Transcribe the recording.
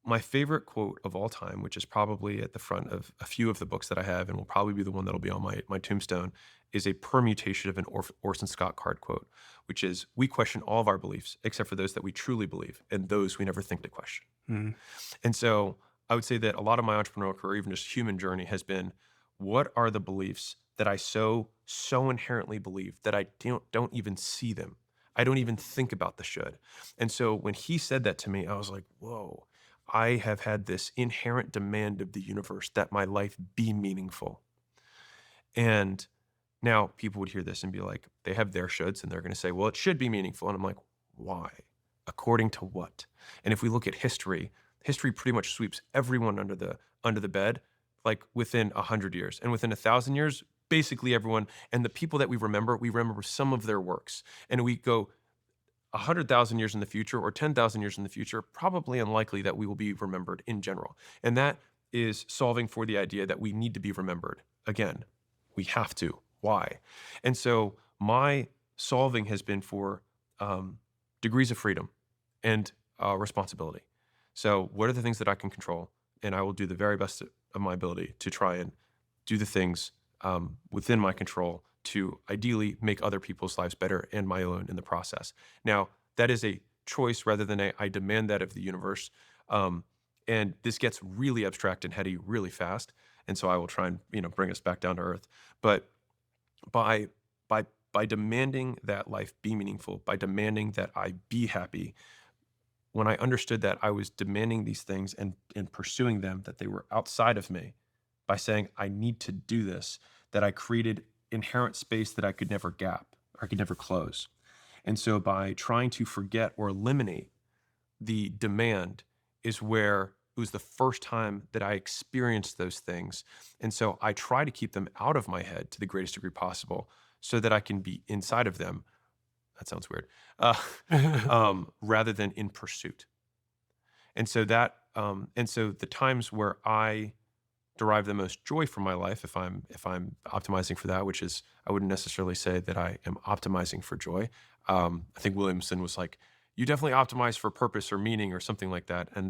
my favorite quote of all time, which is probably at the front of a few of the books that I have and will probably be the one that'll be on my tombstone, is a permutation of an Orson Scott Card quote, which is, "We question all of our beliefs except for those that we truly believe, and those we never think to question." Mm. And so I would say that a lot of my entrepreneurial career, even just human journey, has been, what are the beliefs that I so inherently believe that I don't even see them? I don't even think about the should. And so when he said that to me, I was like, whoa, I have had this inherent demand of the universe that my life be meaningful. And now people would hear this and be like, they have their shoulds and they're going to say, well, it should be meaningful. And I'm like, why? According to what? And if we look at history, history pretty much sweeps everyone under the bed, like within 100 years. And within 1,000 years, basically everyone, and the people that we remember some of their works. And we go 100,000 years in the future or 10,000 years in the future, probably unlikely that we will be remembered in general. And that is solving for the idea that we need to be remembered. Again, we have to. Why? And so my solving has been for degrees of freedom and responsibility. So, what are the things that I can control? And I will do the very best of my ability to try and do the things within my control to ideally make other people's lives better and my own in the process. Now, that is a choice rather than I demand that of the universe. And this gets really abstract and heady really fast. And so I will try and bring us back down to earth. But by by by demanding that life be meaningful, by demanding that I be happy, when I understood that I was demanding these things and pursuing them, that they were outside of me, by saying I need to do this, that I created inherent space that I could never gap or I could never close. And so by trying to forget or eliminate the demand is where it was the first time that I experienced those things. And so I try to keep them out of my head to the greatest degree possible so that I can be inside of them. That sounds weird. Uh, rather than in pursuit. And so the times where I derive the most joy from my life, if I'm optimizing for that, which is, I wouldn't necessarily say that I am optimizing for joy. I think Williamson was like, you definitely optimize for purpose or meaning or something like that. And